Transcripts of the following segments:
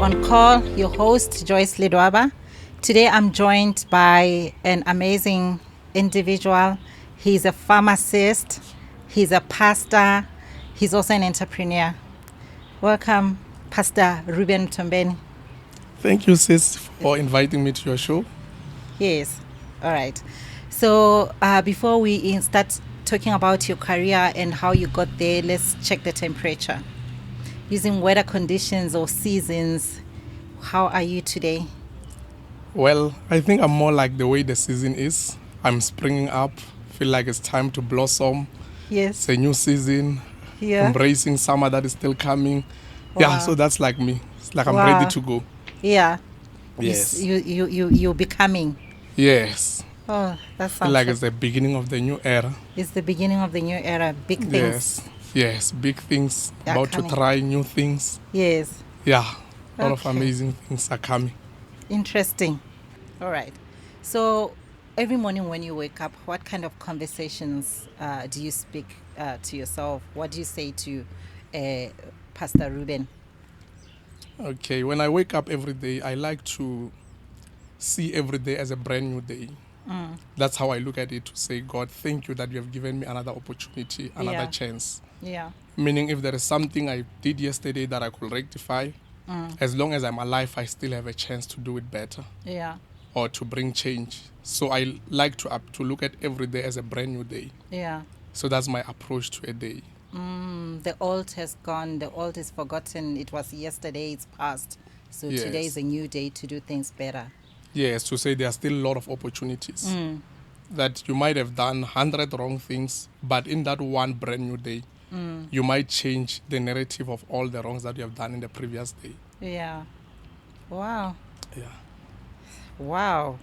on Call, your host, Joyce Ledwaba. Today I'm joined by an amazing individual. He's a pharmacist, he's a pastor, he's also an entrepreneur. Welcome, Pastor Reuben Mthombeni. Thank you, sis, for inviting me to your show. Yes, all right. So before we start talking about your career and how you got there, let's check the temperature. Using weather conditions or seasons, how are you today? Well, I think I'm more like the way the season is. I'm springing up, feel like it's time to blossom. Yes. It's a new season, Yeah. embracing summer that is still coming. Wow. Yeah, so that's like me. It's like I'm Wow. ready to go. Yeah. Yes. You're becoming. Yes. Oh, that's I feel like it's the beginning of the new era. It's the beginning of the new era. Big things. Yes, big things. About coming. to try new things. Yes. Yeah, a lot of Okay. amazing things are coming. Interesting. All right. So every morning when you wake up, what kind of conversations do you speak to yourself? What do you say to Pastor Reuben? Okay, when I wake up every day, I like to see every day as a brand new day. That's how I look at it, to say, God, thank you that you have given me another opportunity, another chance. Yeah. Meaning if there is something I did yesterday that I could rectify, as long as I'm alive, I still have a chance to do it better. Yeah. Or to bring change. So I like to look at every day as a brand new day. Yeah. So that's my approach to a day. The old has gone, the old is forgotten. It was yesterday, it's past. So today is a new day to do things better. Yes, to say there are still a lot of opportunities. That you might have done 100 wrong things, but in that one brand new day, you might change the narrative of all the wrongs that you have done in the previous day. Yeah. Wow. Yeah. Wow.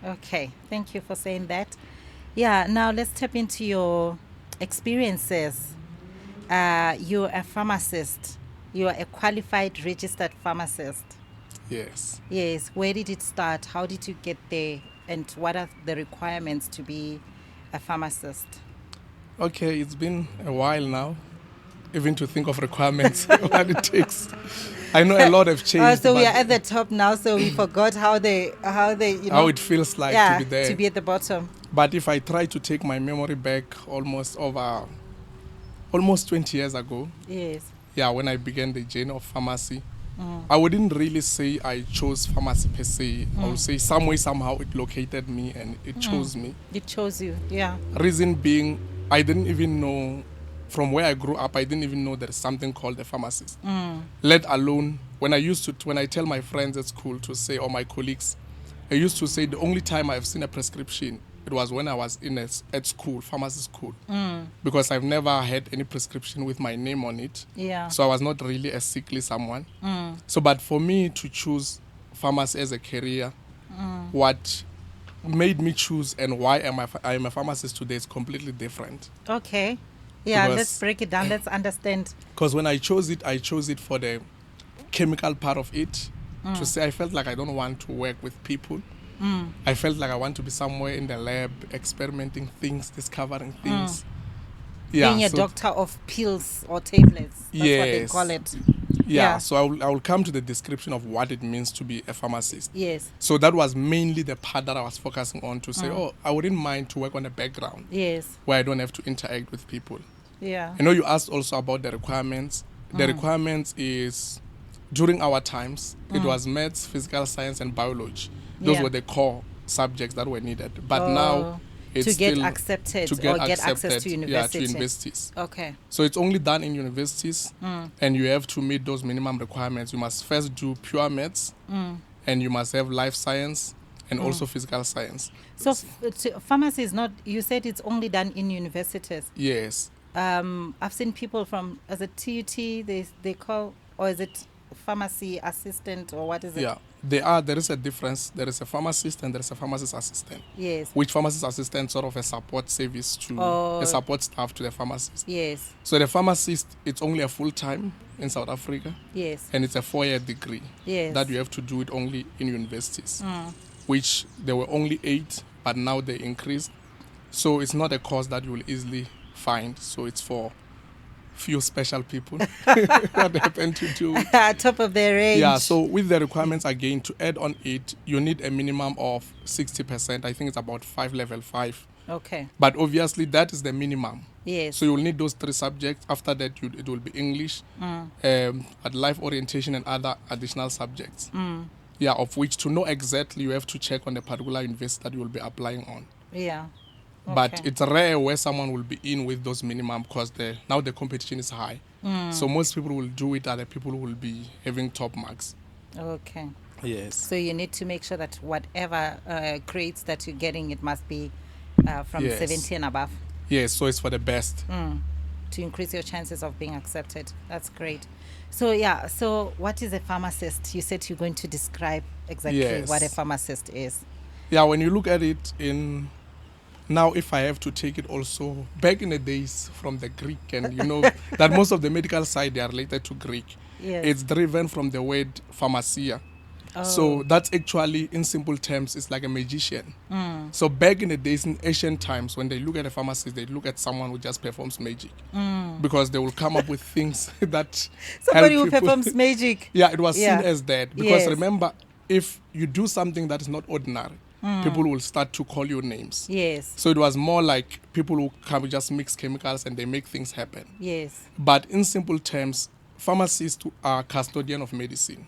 Okay. Thank you for saying that. Yeah. Now let's tap into your experiences. You're a pharmacist. You are a qualified registered pharmacist. Yes. Yes. Where did it start? How did you get there? And what are the requirements to be a pharmacist? Okay, it's been a while now, even to think of requirements, what it takes. I know a lot have changed. So we are at the top now, so we forgot how it feels like to be there. To be at the bottom. But if I try to take my memory back almost 20 years ago. Yes. Yeah, when I began the journey of pharmacy, I wouldn't really say I chose pharmacy per se. I would say some way, somehow it located me and it chose me. It chose you, yeah. Reason being, I didn't even know, from where I grew up, I didn't even know there's something called a pharmacist. Let alone, when I tell my friends at school to say, or my colleagues, I used to say the only time I've seen a prescription, it was when I was at school, pharmacy school. Because I've never had any prescription with my name on it. Yeah. So I was not really a sickly someone. So, but for me to choose pharmacy as a career, what made me choose and why I am a pharmacist today is completely different. Okay. Yeah, Because let's break it down. Let's understand. Because when I chose it for the chemical part of it. To say I felt like I don't want to work with people. I felt like I want to be somewhere in the lab, experimenting things, discovering things. Being a doctor of pills or tablets. That's what they call it. Yeah. So I will come to the description of what it means to be a pharmacist. Yes. So that was mainly the part that I was focusing on, to say, I wouldn't mind to work on a background. Yes. Where I don't have to interact with people. Yeah. I know you asked also about the requirements. The requirements is, during our times, it was maths, physical science, and biology. Those were the core subjects that were needed. But now, it's to get still accepted to get or get access to university. Yeah, to universities. Okay. So it's only done in universities, and you have to meet those minimum requirements. You must first do pure maths, and you must have life science and also physical science. So pharmacy is not, you said it's only done in universities. Yes. I've seen people from, as a TUT, they call, or is it pharmacy assistant, or what is it? Yeah, there is a difference. There is a pharmacist and there is a pharmacist assistant. Yes. Which pharmacist assistant sort of a support service to a support staff to the pharmacist. Yes. So the pharmacist, it's only a full-time in South Africa. Yes. And it's a 4-year degree. Yes. That you have to do it only in universities. Which there were only 8, but now they increased. So it's not a course that you will easily find. So it's for few special people that happen to do it. Top of their range. Yeah, so with the requirements, again, to add on it, you need a minimum of 60%. I think it's about 5, level 5. Okay. But obviously, that is the minimum. Yes. So you'll need those 3 subjects. After that, it will be English, at life orientation, and other additional subjects. Yeah, of which to know exactly, you have to check on the particular university that you will be applying on. Yeah. But Okay. it's rare where someone will be in with those minimum because now the competition is high. So most people will do it, other people will be having top marks. Okay. Yes. So you need to make sure that whatever grades that you're getting, it must be from Yes. 70 and above Yes, so it's for the best. to increase your chances of being accepted. That's great. So yeah, so what is a pharmacist? You said you're going to describe exactly Yes. what a pharmacist is. Yeah, when you look at it now, if I have to take it also back in the days from the Greek, and you know that most of the medical side, they are related to Greek. Yes. It's driven from the word pharmacia. Oh. So that's actually, in simple terms, it's like a magician. So back in the days, in ancient times, when they look at a pharmacist, they look at someone who just performs magic. Because they will come up with things that Somebody help who people. performs magic. Yeah, it was Yeah. seen as that. Because Yes. remember, if you do something that is not ordinary, people will start to call you names. Yes. So it was more like people who come just mix chemicals and they make things happen. Yes. But in simple terms, pharmacists are custodian of medicine.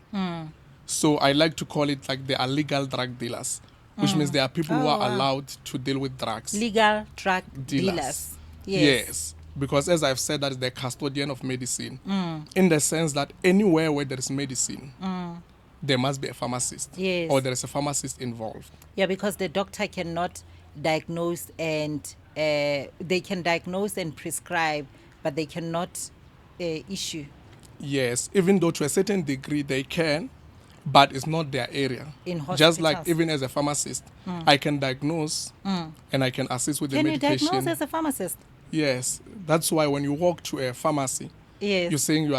So I like to call it like they are legal drug dealers, which means there are people who Oh, are wow. allowed to deal with drugs. Legal drug dealers. Yes. Because as I've said, that is the custodian of medicine, in the sense that anywhere where there is medicine, there must be a pharmacist, Yes. or there is a pharmacist involved. Yeah, because the doctor cannot diagnose and they can diagnose and prescribe, but they cannot issue. Yes, even though to a certain degree they can, but it's not their area. In Just like hospitals. even as a pharmacist, I can diagnose and I can assist with Can the you medication. diagnose as a pharmacist? Yes, that's why when you walk to a pharmacy, Yes. you're saying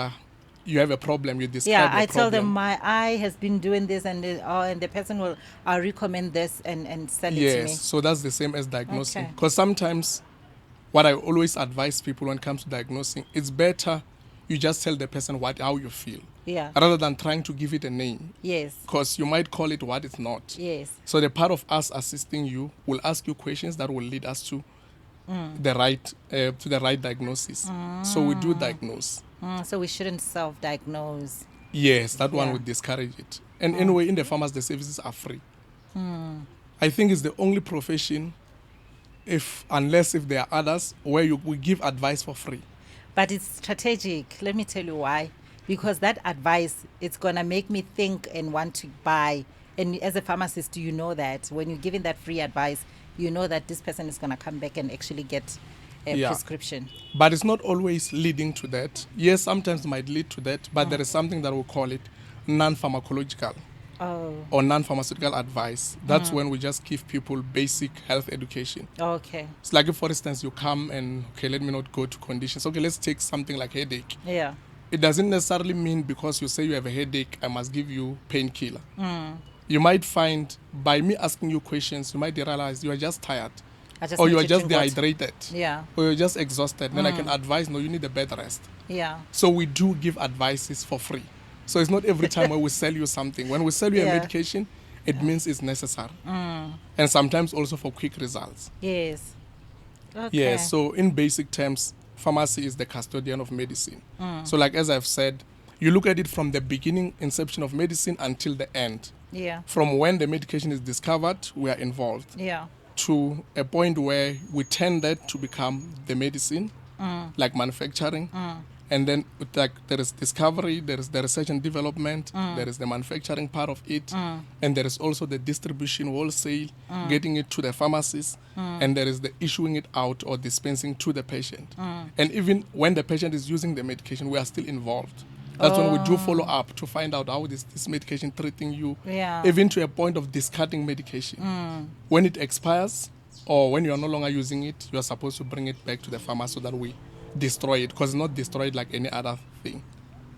you have a problem. You describe Yeah, the I tell them problem. my eye has been doing this, and the person will recommend this and send it to me. Yes, so that's the same as diagnosing. Okay. Because sometimes, what I always advise people when it comes to diagnosing, it's better you just tell the person how you feel, Yeah. rather than trying to give it a name. Yes. Because you might call it what it's not. Yes. So the part of us assisting you will ask you questions that will lead us to the right diagnosis. So we do diagnose. So we shouldn't self-diagnose. Yes, that one Yeah. would discourage it. And anyway, in the pharmacy, the services are free. I think it's the only profession, unless if there are others, where we give advice for free. But it's strategic. Let me tell you why. Because that advice, it's going to make me think and want to buy. And as a pharmacist, you know that when you're giving that free advice, you know that this person is going to come back and actually get a Yeah. prescription. But it's not always leading to that. Yes, sometimes it might lead to that, but there is something that we call it non-pharmacological Oh, or non-pharmaceutical advice. That's when we just give people basic health education. okay. It's like if, for instance, you come and, okay, let me not go to conditions. Okay, let's take something like headache. Yeah. It doesn't necessarily mean because you say you have a headache, I must give you painkiller. You might find, by me asking you questions, you might realize you are just tired. Or need you are to just drink water. dehydrated. Yeah. Or you're just exhausted. Then I can advise, no, you need a bed rest. Yeah. So we do give advices for free. So it's not every time when we sell you something. When we sell you Yeah. a medication, it means it's necessary. And sometimes also for quick results. Yes. Okay. Yes, so in basic terms, pharmacy is the custodian of medicine. So like as I've said, you look at it from the beginning, inception of medicine, until the end. Yeah. From when the medication is discovered, we are involved, Yeah. to a point where we turn that to become the medicine, like manufacturing. And then like there is discovery, there is the research and development, there is the manufacturing part of it, and there is also the distribution, wholesale, getting it to the pharmacist, and there is the issuing it out or dispensing to the patient. And even when the patient is using the medication, we are still involved. That's when we do follow up to find out how is this medication treating you, Yeah. even to a point of discarding medication. When it expires or when you are no longer using it, you are supposed to bring it back to the pharmacy so that we destroy it, because it's not destroyed like any other thing.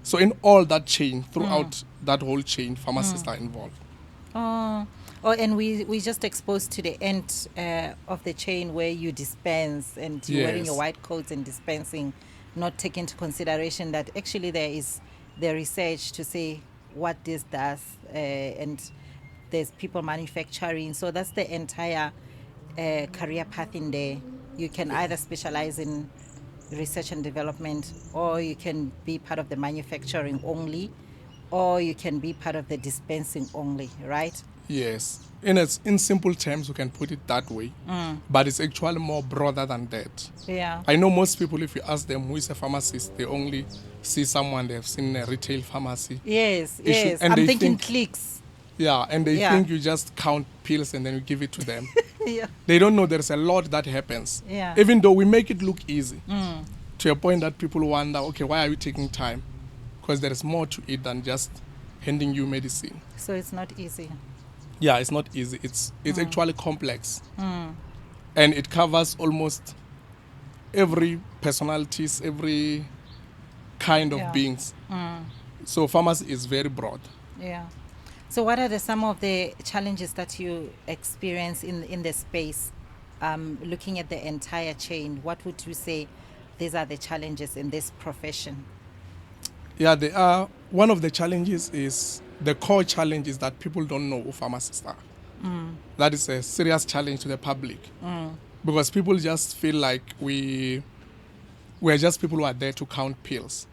So in all that chain, throughout that whole chain, pharmacists are involved. Oh, and we just exposed to the end of the chain where you dispense and you're wearing Yes. your white coats and dispensing not take into consideration that actually there is the research to say what this does, and there's people manufacturing. So that's the entire career path in there. You can either specialize in research and development, or you can be part of the manufacturing only, or you can be part of the dispensing only, right? Yes. In simple terms, we can put it that way, but it's actually more broader than that. Yeah. I know most people, if you ask them who is a pharmacist, they only see someone they've seen in a retail pharmacy. Yes, It should- yes. and I'm they thinking think- clicks. Yeah, and they Yeah. think you just count pills and then you give it to them. Yeah. They don't know there's a lot that happens. Yeah. Even though we make it look easy, to a point that people wonder, okay, why are you taking time? Because there is more to it than just handing you medicine. So it's not easy. Yeah, it's not easy. It's actually complex. And it covers almost every personalities, every kind of Yeah. beings. So pharmacy is very broad. Yeah. So what are some of the challenges that you experience in the space, looking at the entire chain? What would you say these are the challenges in this profession? Yeah, they are. One of the challenges is the core challenge is that people don't know who pharmacists are. That is a serious challenge to the public because people just feel like we're just people who are there to count pills.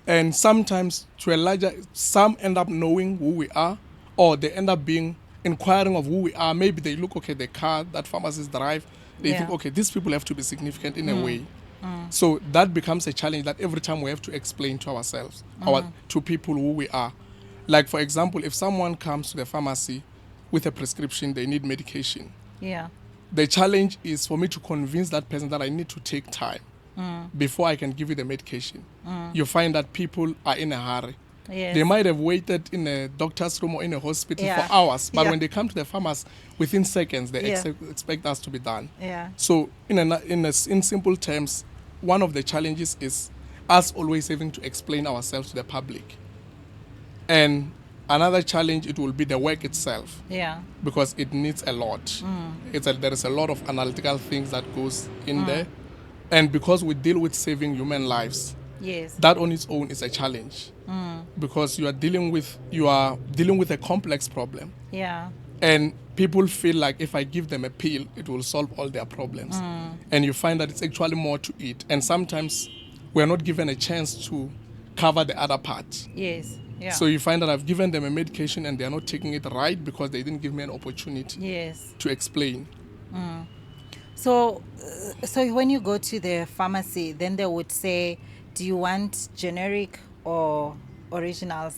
And sometimes, to a larger, some end up knowing who we are, or they end up being inquiring of who we are. Maybe they look, okay, the car that pharmacists drive, they Yeah. think, okay, these people have to be significant in a way. So that becomes a challenge that every time we have to explain to ourselves, to people who we are. Like, for example, if someone comes to the pharmacy with a prescription, they need medication. Yeah. The challenge is for me to convince that person that I need to take time before I can give you the medication. You find that people are in a hurry. Yes. They might have waited in a doctor's room or in a hospital Yeah. for hours, but Yeah. when they come to the pharmacy, within seconds, they Yeah. expect us to be done. Yeah. So, in simple terms, one of the challenges is us always having to explain ourselves to the public. And another challenge, it will be the work itself, Yeah. because it needs a lot. There is a lot of analytical things that goes in there. And because we deal with saving human lives, Yes. that on its own is a challenge. Because you are dealing with a complex problem. Yeah. And people feel like if I give them a pill, it will solve all their problems. And you find that it's actually more to it. And sometimes we're not given a chance to cover the other part. Yes. Yeah. So you find that I've given them a medication and they're not taking it right because they didn't give me an opportunity Yes. to explain. So when you go to the pharmacy, then they would say, do you want generic or originals?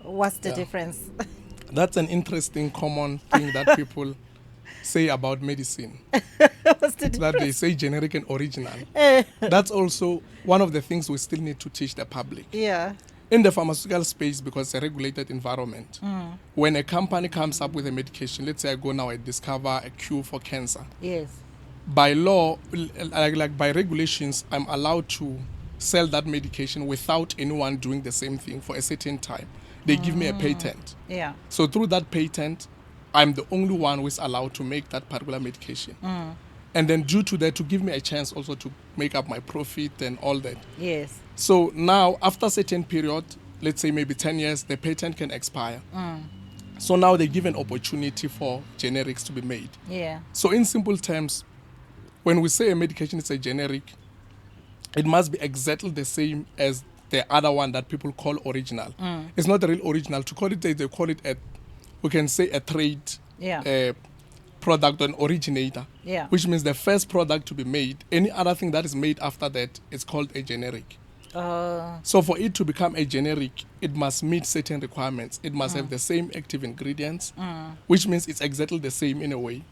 What's the Yeah. difference? That's an interesting common thing that people say about medicine. What's the That difference? they say generic and original. That's also one of the things we still need to teach the public. Yeah. In the pharmaceutical space, because it's a regulated environment, when a company comes up with a medication, let's say I go now and discover a cure for cancer. Yes. By law, like by regulations, I'm allowed to sell that medication without anyone doing the same thing for a certain time. They give me a patent. Yeah. So through that patent, I'm the only one who is allowed to make that particular medication. And then due to that, to give me a chance also to make up my profit and all that. Yes. So now, after a certain period, let's say maybe 10 years, the patent can expire. So now they give an opportunity for generics to be made. Yeah. So in simple terms, when we say a medication is a generic, it must be exactly the same as the other one that people call original. It's not the real original. To call it, they call it we can say a trade Yeah. product, an originator. Yeah. Which means the first product to be made. Any other thing that is made after that is called a generic. So for it to become a generic, it must meet certain requirements. It must have the same active ingredients, which means it's exactly the same in a way.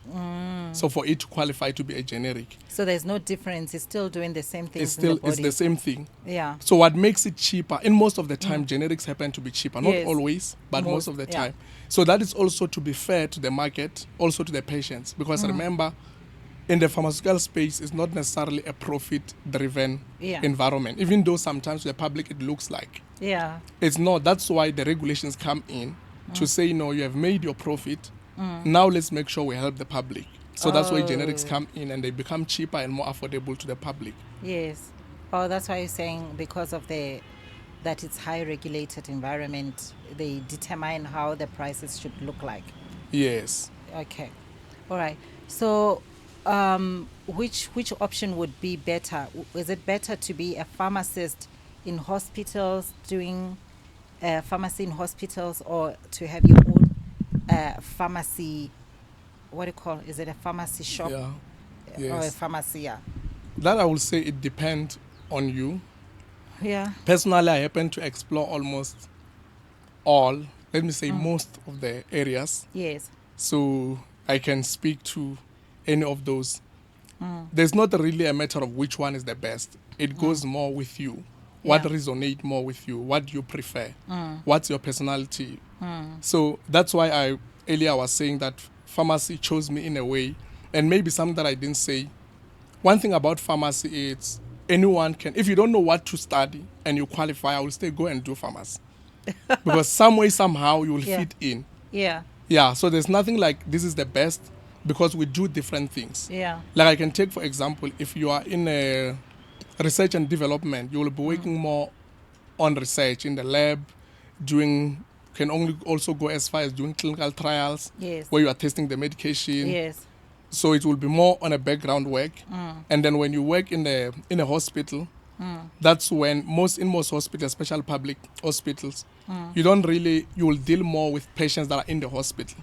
So for it to qualify to be a generic, So there's no difference. It's still doing the same thing. it's the same thing. Yeah. So what makes it cheaper, and most of the time generics happen to be cheaper, not Yes. always, but most of the yeah. time. So that is also to be fair to the market, also to the patients, because remember, in the pharmaceutical space, it's not necessarily a profit-driven Yeah. environment, even though sometimes to the public it looks like. Yeah. It's not. That's why the regulations come in to say, no, you have made your profit. Now let's make sure we help the public. So that's why generics come in and they become cheaper and more affordable to the public. Yes. Oh, that's why you're saying because of that it's high regulated environment, they determine how the prices should look like. Yes. Okay, all right. So, which option would be better? Is it better to be a pharmacist in hospitals doing pharmacy in hospitals, or to have your own pharmacy? What do you call? Is it a pharmacy shop Yeah. or a Yes. pharmacy? Yeah. That I will say it depends on you. Yeah. Personally, I happen to explore almost all, let me say most of the areas. Yes. So I can speak to any of those. There's not really a matter of which one is the best. It goes more with you. What Yeah. resonates more with you? What do you prefer? What's your personality? So that's why earlier was saying that pharmacy chose me in a way, and maybe something that I didn't say. One thing about pharmacy is anyone can, if you don't know what to study and you qualify, I will say go and do pharmacy. Because some way, somehow, you will Yeah. fit in. Yeah. Yeah, so there's nothing like this is the best because we do different things. Yeah. Like I can take, for example, if you are in a research and development, you will be working more on research in the lab, can only also go as far as doing clinical trials Yes. where you are testing the medication. Yes. So it will be more on a background work. And then when you work in a hospital, that's when in most hospitals, especially public hospitals, you will deal more with patients that are in the hospital.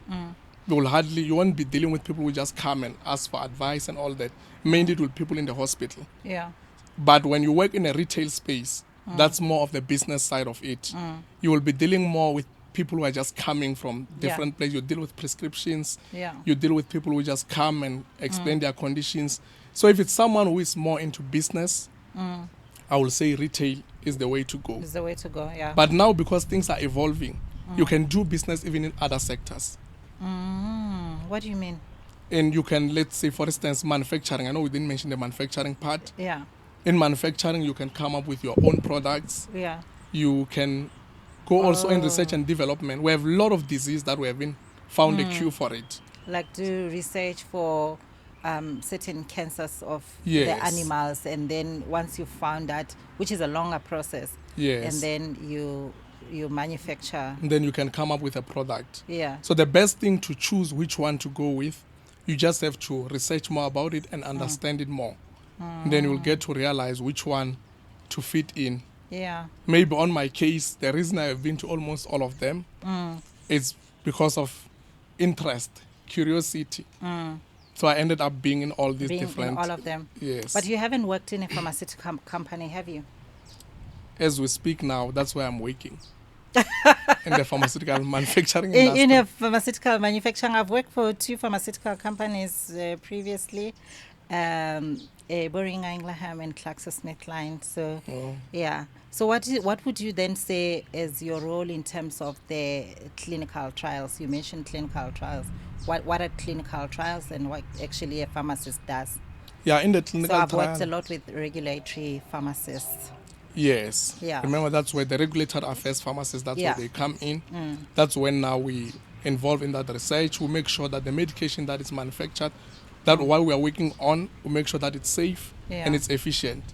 You won't be dealing with people who just come and ask for advice and all that. Mainly with people in the hospital. Yeah. But when you work in a retail space, that's more of the business side of it. You will be dealing more with people who are just coming from different places. You deal with prescriptions. Yeah. You deal with people who just come and explain their conditions. So if it's someone who is more into business, I will say retail is the way to go. Is the way to go. Yeah. But now because things are evolving, you can do business even in other sectors. What do you mean? And you can, let's say, for instance, manufacturing. I know we didn't mention the manufacturing part. Yeah. In manufacturing, you can come up with your own products. Yeah. You can go also in research and development. We have a lot of disease that we haven't found a cure for it. Like do research for certain cancers of Yes. the animals, and then once you found that, which is a longer process, Yes. and then you manufacture. And then you can come up with a product. Yeah. So the best thing to choose which one to go with, you just have to research more about it and understand it more. And then you'll get to realize which one to fit in. Yeah. Maybe on my case, the reason I have been to almost all of them is because of interest, curiosity. So I ended up being in all these Being different. in all of them. Yes. But you haven't worked in a pharmaceutical company, have you? As we speak now, that's where I'm working. In the pharmaceutical manufacturing industry. In a pharmaceutical manufacturing, I've worked for 2 pharmaceutical companies previously, Boehringer Ingelheim and GlaxoSmithKline. So, yeah. So what would you then say is your role in terms of the clinical trials? You mentioned clinical trials. What are clinical trials and what actually a pharmacist does? Yeah, in the So clinical I've trial. worked a lot with regulatory pharmacists. Yes. Yeah. Remember, that's where the regulated affairs pharmacists, that's Yeah. where they come in. That's when now we involve in that research. We make sure that the medication that is manufactured, that while we are working on, we make sure that it's safe Yeah. and it's efficient.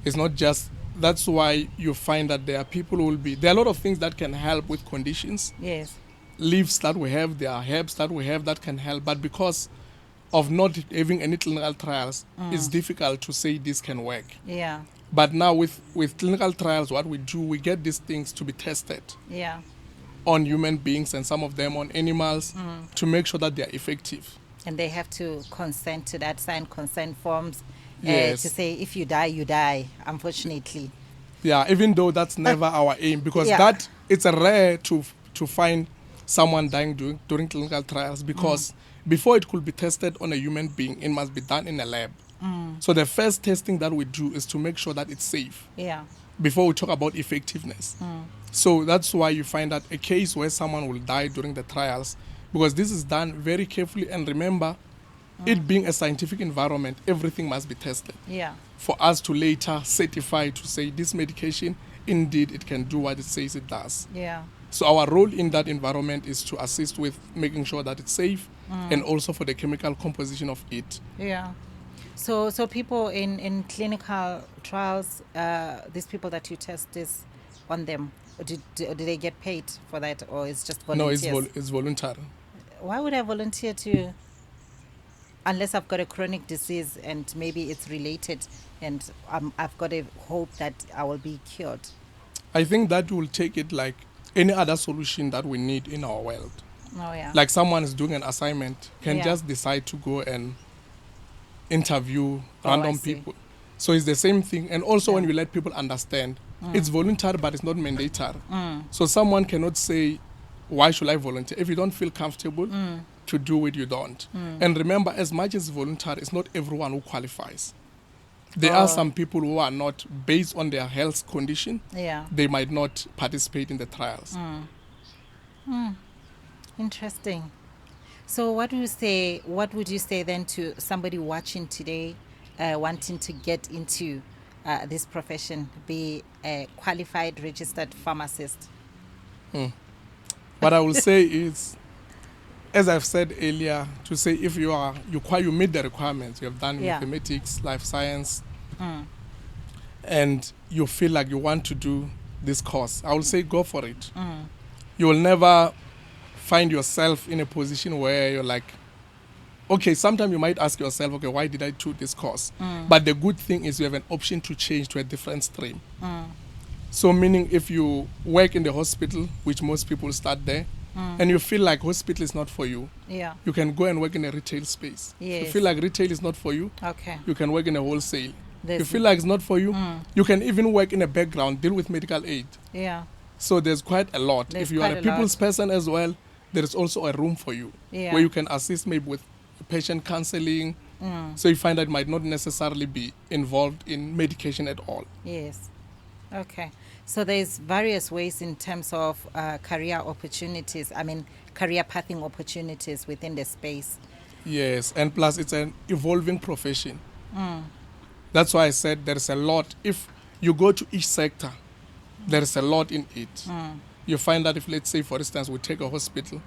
It's not just, that's why you find that there are a lot of things that can help with conditions. Yes. Leaves that we have, there are herbs that we have that can help. But because of not having any clinical trials, it's difficult to say this can work. Yeah. But now with clinical trials, what we do, we get these things to be tested Yeah. on human beings and some of them on animals to make sure that they are effective. And they have to consent to that, sign consent forms Yes. to say if you die, you die, unfortunately. Yeah, even though that's never our aim, because Yeah. it's a rare to find someone dying during clinical trials, because before it could be tested on a human being, it must be done in a lab. So the first testing that we do is to make sure that it's safe Yeah. before we talk about effectiveness. So that's why you find that a case where someone will die during the trials, because this is done very carefully. And remember, it being a scientific environment, everything must be tested Yeah. for us to later certify to say this medication, indeed, it can do what it says it does. Yeah. So our role in that environment is to assist with making sure that it's safe and also for the chemical composition of it. Yeah. So people in clinical trials, these people that you test this on them, do they get paid for that, or it's just No, volunteers? it's voluntary. Why would I volunteer to, unless I've got a chronic disease and maybe it's related, and I've got a hope that I will be cured? I think that will take it like any other solution that we need in our world. Oh yeah. Like someone is doing an assignment, can Yeah. just decide to go and interview Oh, I random see. people. So it's the same thing. And also when Yeah. we let people understand, it's voluntary, but it's not mandatory. Mm. So someone cannot say, why should I volunteer? If you don't feel comfortable to do it, you don't. And remember, as much as voluntary, it's not everyone who qualifies. There are some people who are not, based on their health condition, Yeah. they might not participate in the trials. Interesting. So what would you say then to somebody watching today, wanting to get into this profession, be a qualified registered pharmacist? What I will say is, as I've said earlier, to say if you meet the requirements, you have done Yeah. mathematics, life science, and you feel like you want to do this course, I will say go for it. You will never find yourself in a position where you're like, okay, sometimes you might ask yourself, okay, why did I do this course? But the good thing is you have an option to change to a different stream. So meaning if you work in the hospital, which most people start there, and you feel like hospital is not for you, Yeah. you can go and work in a retail space. If you Yes. feel like retail is not for you, Okay. you can work in a wholesale. If you There's- feel like it's not for you, you can even work in a background, deal with medical aid. Yeah. So there's quite a lot. There's If you are quite a a lot. people's person as well, there is also a room for you Yeah. where you can assist maybe with patient counseling. So you find that might not necessarily be involved in medication at all. Yes. Okay. So there's various ways in terms of career opportunities. I mean, career pathing opportunities within the space. Yes, and plus it's an evolving profession. That's why I said there's a lot. If you go to each sector, there's a lot in it. You find that if, let's say, for instance, we take a hospital,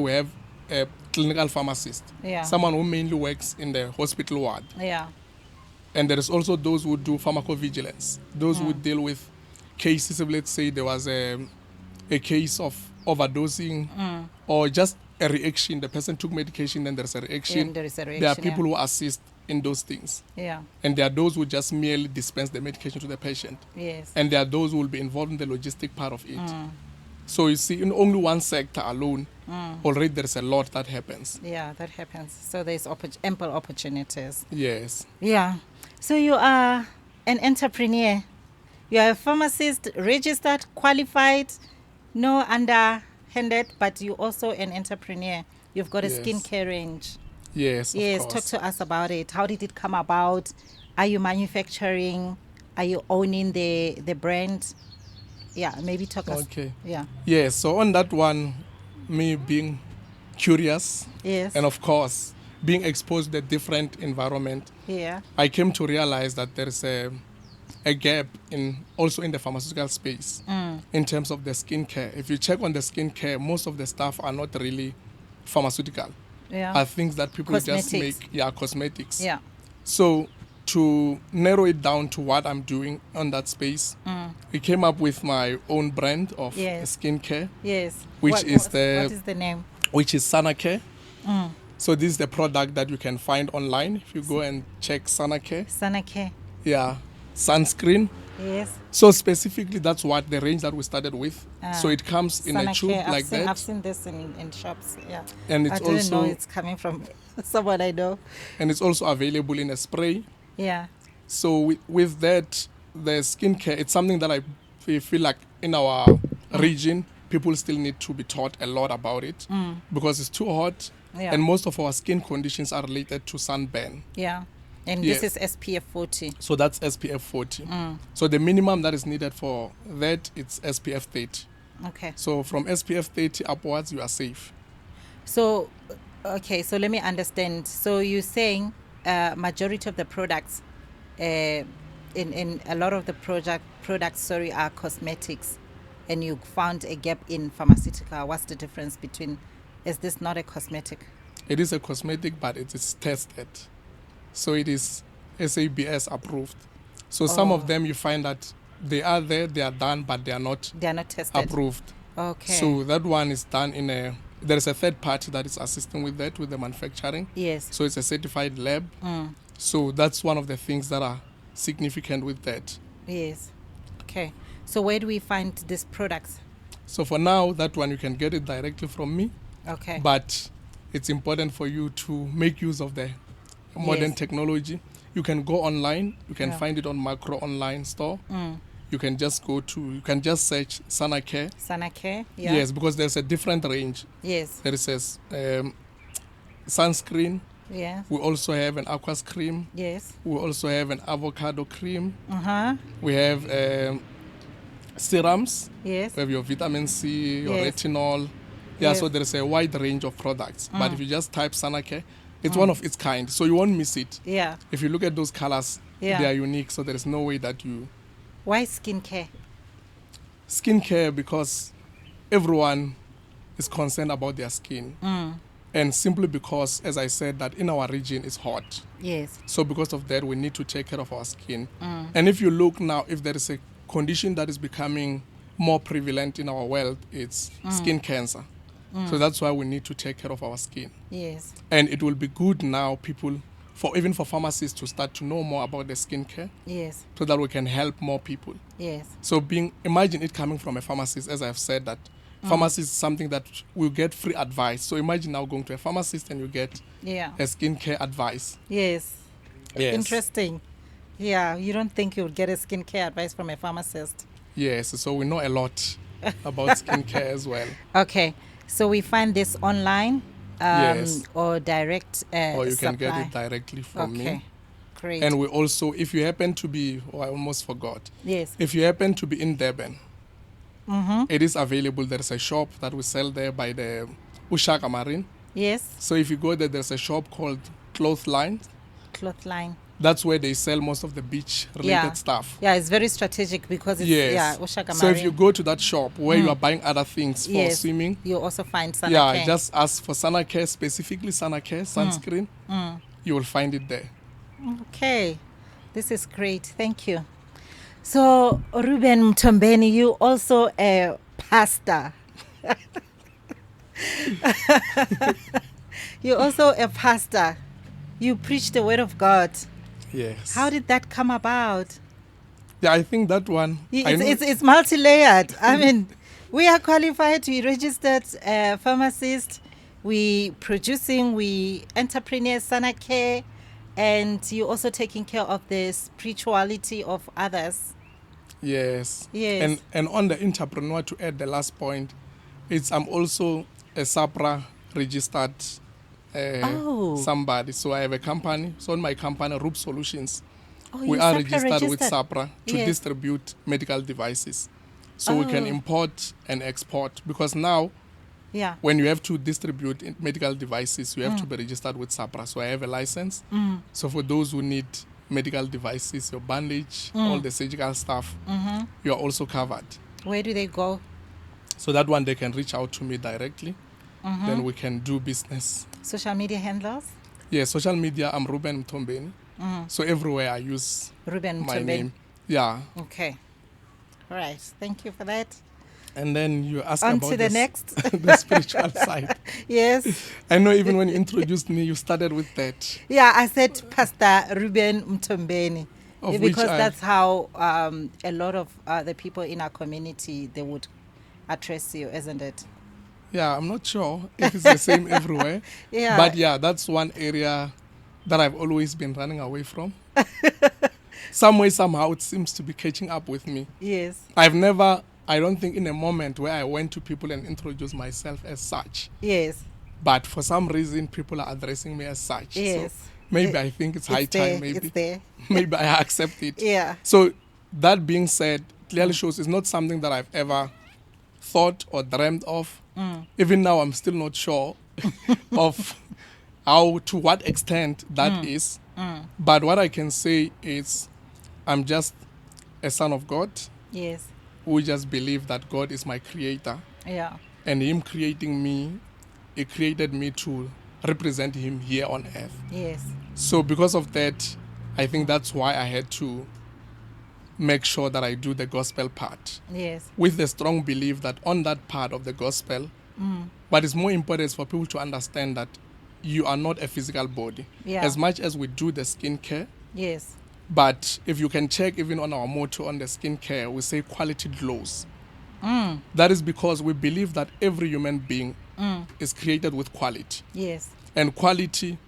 we have a clinical pharmacist, Yeah. someone who mainly works in the hospital ward. Yeah. And there is also those who do pharmacovigilance, those who deal with cases of, let's say, there was a case of overdosing or just a reaction. The person took medication, then there's a reaction. And there is a There are reaction, people who assist in those things. Yeah. And there are those who just merely dispense the medication to the patient. Yes. And there are those who will be involved in the logistic part of it. So you see, in only one sector alone, already there's a lot that happens. Yeah, that happens. So there's ample opportunities. Yes. Yeah. So you are an entrepreneur. You are a pharmacist, registered, qualified, no underhanded, but you also an entrepreneur. You've got a Yes. skincare range. Yes, Yes, of talk course. to us about it. How did it come about? Are you manufacturing? Are you owning the brand? Yeah, maybe talk us. Okay. Yeah. Yes, so on that one, me being curious Yes. and of course being exposed to a different environment, Yeah. I came to realize that there is a gap also in the pharmaceutical space in terms of the skincare. If you check on the skincare, most of the stuff are not really pharmaceutical. Yeah. Are things that people just Cosmetics. make, cosmetics. Yeah. So to narrow it down to what I'm doing on that space, we came up with my own brand of Yes. skincare, Yes. Which What is the name? which is Sanacare. So this is the product that you can find online. If you go and check Sanacare, Sanacare. yeah, sunscreen. Yes. So specifically, that's what the range that we started with. So it comes in a Sanacare. tube like that. I've seen this in shops. Yeah. And it's I didn't know also- it's coming from someone I know. And it's also available in a spray. Yeah. So with that, the skincare, it's something that I feel like in our region, people still need to be taught a lot about it because it's too hot. Yeah. And most of our skin conditions are related to sunburn. Yeah. And Yes. this is SPF 40. So that's SPF 40. So the minimum that is needed for that, it's SPF 30. Okay. So from SPF 30 upwards, you are safe. So, okay, so let me understand. So you're saying majority of the products, in a lot of the products, are cosmetics, and you found a gap in pharmaceutical. What's the difference between? Is this not a cosmetic? It is a cosmetic, but it is tested. So it is SABS approved. So some of them you find that they are there, they are done, but they are not tested. approved. Okay. So that one is done there's a third party that is assisting with that, with the manufacturing. Yes. So it's a certified lab. So that's one of the things that are significant with that. Yes. Okay. So where do we find these products? So for now, that one you can get it directly from me. Okay. But it's important for you to make use of the modern technology. You can go online. You can find it on Macro online store. You can just search Sanacare. Sanacare, yeah. Yes, because there's a different range. Yes. There is sunscreen. Yeah. We also have an aquas cream. Yes. We also have an avocado cream. Uh-huh. We have serums. Yes. We have your vitamin C, your Yes. retinol. Yeah, so there is a wide range of products. But if you just type Sanacare, it's one of its kind. So you won't miss it. Yeah. If you look at those colors, they are unique. So there is no way that you... Why skincare? Skincare, because everyone is concerned about their skin. And simply because, as I said, that in our region it's hot. Yes. So because of that, we need to take care of our skin. And if you look now, if there is a condition that is becoming more prevalent in our world, it's skin cancer. So that's why we need to take care of our skin. Yes. And it will be good now, even for pharmacists to start to know more about the skincare. Yes. So that we can help more people. Yes. So imagine it coming from a pharmacist, as I've said, that pharmacist is something that will get free advice. So imagine now going to a pharmacist and you get a skincare advice. Yes. Yes. Interesting. Yeah, you don't think you would get a skincare advice from a pharmacist? Yes, so we know a lot about skincare as well. Okay, so we find this online or direct or you supply. can get it directly from me. Okay, great. And we also, if you happen to be, I almost forgot. Yes. If you happen to be in Durban, it is available. There's a shop that we sell there by the Ushaka Marine. Yes. So if you go there, there's a shop called Clothesline. Clothesline. That's where they sell most of the beach-related stuff. Yeah, it's very strategic because it's Ushaka Marine. So if you go to that shop where you are buying other things for swimming, you also find Sanacare. Yeah, just ask for Sanacare, specifically Sanacare sunscreen. You will find it there. Okay, this is great. Thank you. So, Reuben Mthombeni, you also a pastor. You're also a pastor. You preach the word of God. Yes. How did that come about? Yeah, I think that one... It's multi-layered. I mean, we are qualified, we registered pharmacist, we producing, we entrepreneurs, Sanacare, and you're also taking care of the spirituality of others. Yes. Yes. And on the entrepreneur, to add the last point, I'm also a SAHPRA-registered somebody. So I have a company. So in my company, Reubsolutions, we are registered with SAHPRA to distribute medical devices. So we can import and export. Because now, when you have to distribute medical devices, you have to be registered with SAHPRA. So I have a license. So for those who need medical devices, your bandage, all the surgical stuff, you are also covered. Where do they go? So that one, they can reach out to me directly. Then we can do business. Social media handles? Yeah, social media, I'm Reuben Mthombeni. So everywhere I use Reuben my Mthombeni. name. Yeah. Okay. All right. Thank you for that. And then you ask On about to the next. the spiritual side. Yes. I know even when you introduced me, you started with that. Yeah, I said Pastor Reuben Mthombeni. Of because that's how a lot of the people in our community, they would address you, isn't it? Yeah, I'm not sure if it's the same everywhere. Yeah. But yeah, that's one area that I've always been running away from. Some way, somehow, it seems to be catching up with me. Yes. I don't think in a moment where I went to people and introduced myself as such. Yes. But for some reason, people are addressing me as such. Yes. So maybe I think it's high time, maybe. It's there. Maybe I accept it. Yeah. So that being said, clearly shows it's not something that I've ever thought or dreamt of. Even now, I'm still not sure of to what extent that is. But what I can say is I'm just a son of God. Yes. Who just believe that God is my creator. Yeah. And him creating me, he created me to represent him here on earth. Yes. So because of that, I think that's why I had to make sure that I do the gospel part. Yes. With the strong belief that on that part of the gospel, what is more important is for people to understand that you are not a physical body. Yeah. As much as we do the skincare, Yes. but if you can check even on our motto on the skincare, we say quality glows. That is because we believe that every human being is created with quality. Yes. And quality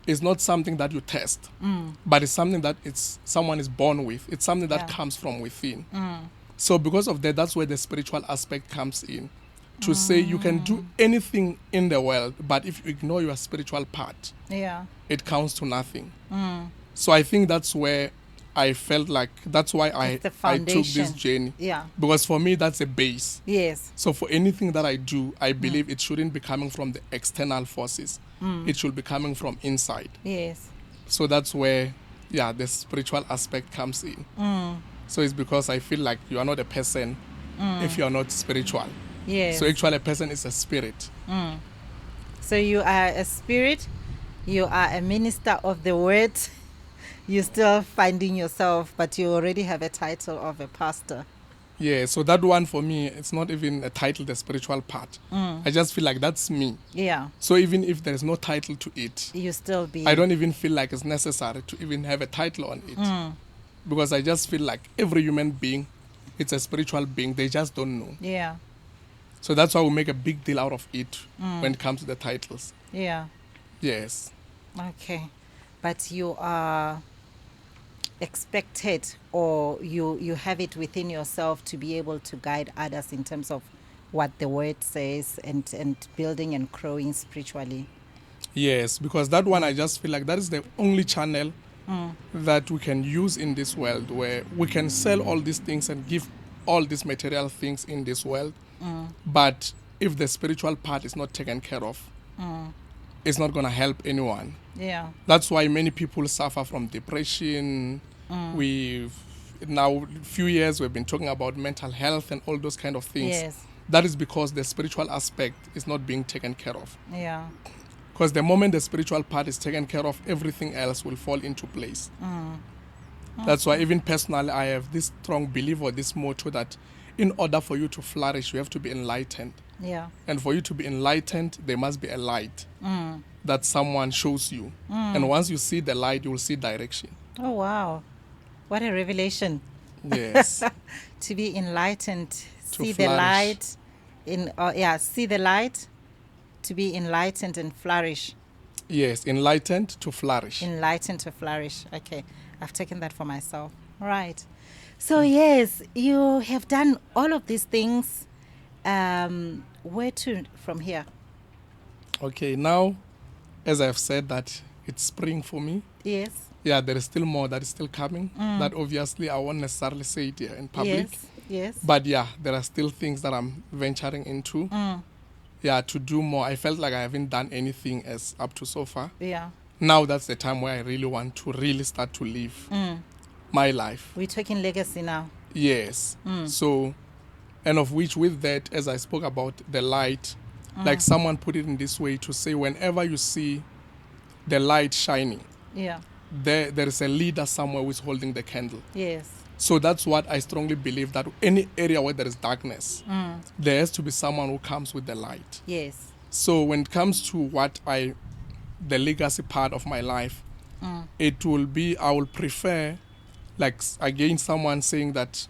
is not something that you test, but it's something that someone is born with. It's something that comes from within. So because of that, that's where the spiritual aspect comes in. To say you can do anything in the world, but if you ignore your spiritual part, Yeah. it counts to nothing. So I think that's where I felt like that's why It's the I took this foundation. journey. Yeah. Because for me, that's a base. Yes. So for anything that I do, I believe it shouldn't be coming from the external forces. It should be coming from inside. Yes. So that's where, the spiritual aspect comes in. So it's because I feel like you are not a person if you are not spiritual. Yes. So actually a person is a spirit. So you are a spirit, you are a minister of the word, you're still finding yourself, but you already have a title of a pastor. Yeah, so that one for me, it's not even a title, the spiritual part. I just feel like that's me. Yeah. So even if there is no title to it, You still be. I don't even feel like it's necessary to even have a title on it. Because I just feel like every human being, it's a spiritual being, they just don't know. Yeah. So that's why we make a big deal out of it when it comes to the titles. Yeah. Yes. Okay. But you are expected, or you have it within yourself to be able to guide others in terms of what the word says and building and growing spiritually. Yes, because that one I just feel like that is the only channel that we can use in this world, where we can sell all these things and give all these material things in this world. But if the spiritual part is not taken care of, it's not going to help anyone. Yeah. That's why many people suffer from depression. We've now few years we've been talking about mental health and all those kind of things. Yes. That is because the spiritual aspect is not being taken care of. Yeah. Because the moment the spiritual part is taken care of, everything else will fall into place. That's why even personally I have this strong belief or this motto that in order for you to flourish, you have to be enlightened. Yeah. And for you to be enlightened, there must be a light that someone shows you. And once you see the light, you will see direction. Oh, wow. What a revelation. Yes. To be enlightened, see the flourish. light see the light, to be enlightened and flourish. Yes, enlightened to flourish. Enlightened to flourish. Okay, I've taken that for myself. Right. So yes, you have done all of these things. Where to from here? Okay, now, as I've said that it's spring for me. Yes. Yeah, there is still more that is still coming. That obviously I won't necessarily say it here in public. Yes. Yes. But yeah, there are still things that I'm venturing into. Yeah, to do more. I felt like I haven't done anything as up to so far. Yeah. Now that's the time where I really want to really start to live my life. We're talking legacy now. Yes. So, and of which with that, as I spoke about the light, like someone put it in this way to say, whenever you see the light shining, Yeah. there is a leader somewhere who's holding the candle. Yes. So that's what I strongly believe, that any area where there is darkness, there has to be someone who comes with the light. Yes. So when it comes to the legacy part of my life, it will be, I will prefer, like again, someone saying that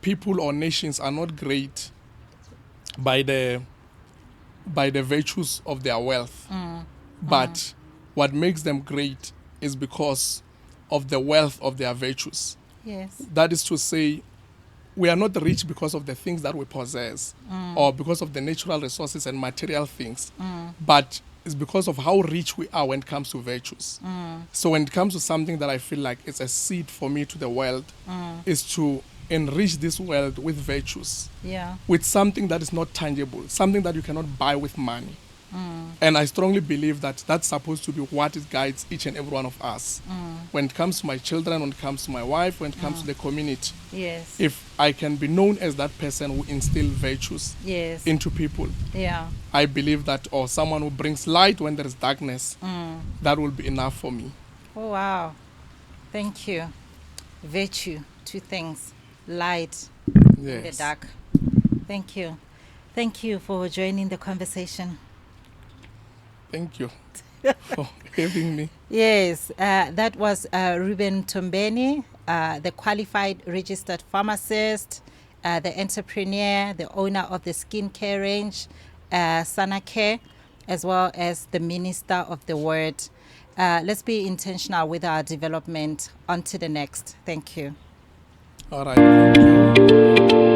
people or nations are not great by the virtues of their wealth, but what makes them great is because of the wealth of their virtues. Yes. That is to say, we are not rich because of the things that we possess or because of the natural resources and material things, but it's because of how rich we are when it comes to virtues. So when it comes to something that I feel like it's a seed for me to the world, is to enrich this world with virtues, Yeah. with something that is not tangible, something that you cannot buy with money. And I strongly believe that that's supposed to be what it guides each and every one of us. When it comes to my children, when it comes to my wife, when it comes to the community. Yes. If I can be known as that person who instills virtues Yes. into people, Yeah. I believe that, or someone who brings light when there is darkness, that will be enough for me. Oh, wow. Thank you. Virtue, two things. Light in the Yes. dark. Thank you. Thank you for joining the conversation. Thank you for having me. Yes, that was Reuben Mthombeni, the qualified registered pharmacist, the entrepreneur, the owner of the skincare range, Sanacare, as well as the minister of the word. Let's be intentional with our development. On to the next. Thank you. All right. Thank you.